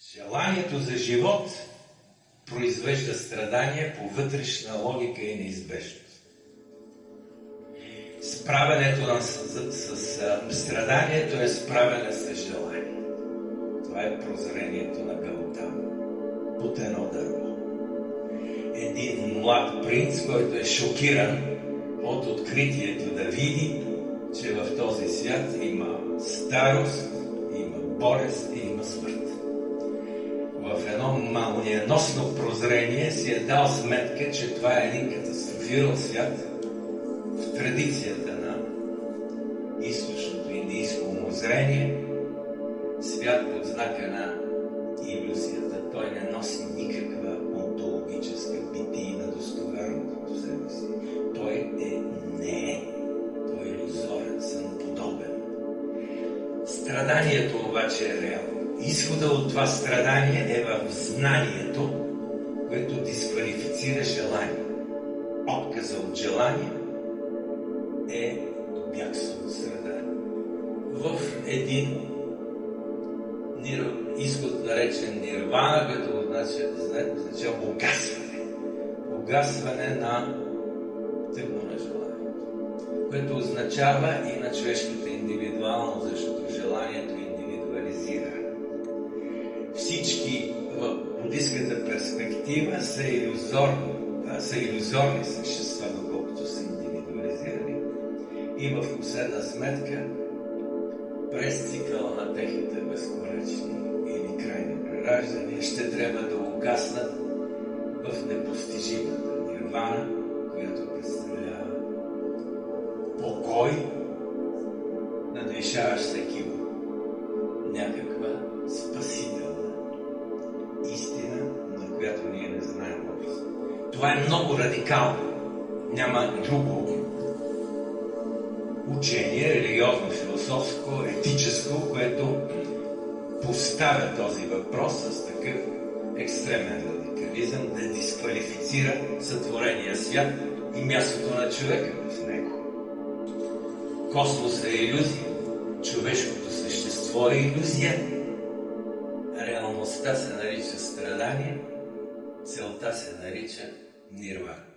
Желанието за живот произвежда страдание по вътрешна логика и неизбежност. Справянето с страданието е справяне с желание. Това е прозрението на Гаутама под едно дърво. Един млад принц, който е шокиран от откритието да види, че в този свят има старост, има болест и има смърт. В едно мълниеносно прозрение си е дал сметка, че това е един катастрофирал свят в традицията на източното индийско умозрение, свят под знака на илюзията. Той не носи никаква онтологическа битийна достоверност в себе си. Той не е. Той е илюзорен, сънподобен. Страданието обаче е реално. Изхода от това страдание е в знанието, което дисквалифицира желание. Отказа от желание е бягство от страдание. В един изход, наречен нирвана, като означава угасване. Угасване на тъмно на желанието, което означава и на човешката индивидуалност, защото желанието индивидуализира. Всички в буддийската перспектива са илюзорни същества, доколкото са индивидуализирани. И в последна сметка, през цикъла на техните безконечни или крайни прераждания, ще трябва да угаснат в непостижимата нирвана, която представлява покой, надвишаващ всеки някаква спасителна истина, на която ние не знаем образ. Това е много радикално. Няма друго учение, религиозно, философско, етическо, което поставя този въпрос с такъв екстремен радикализъм, да дисквалифицира сътворения свят и мястото на човека в него. Космос е илюзия, човешкото същество е илюзия, реалността се нарича страдание, целта се нарича нирвана.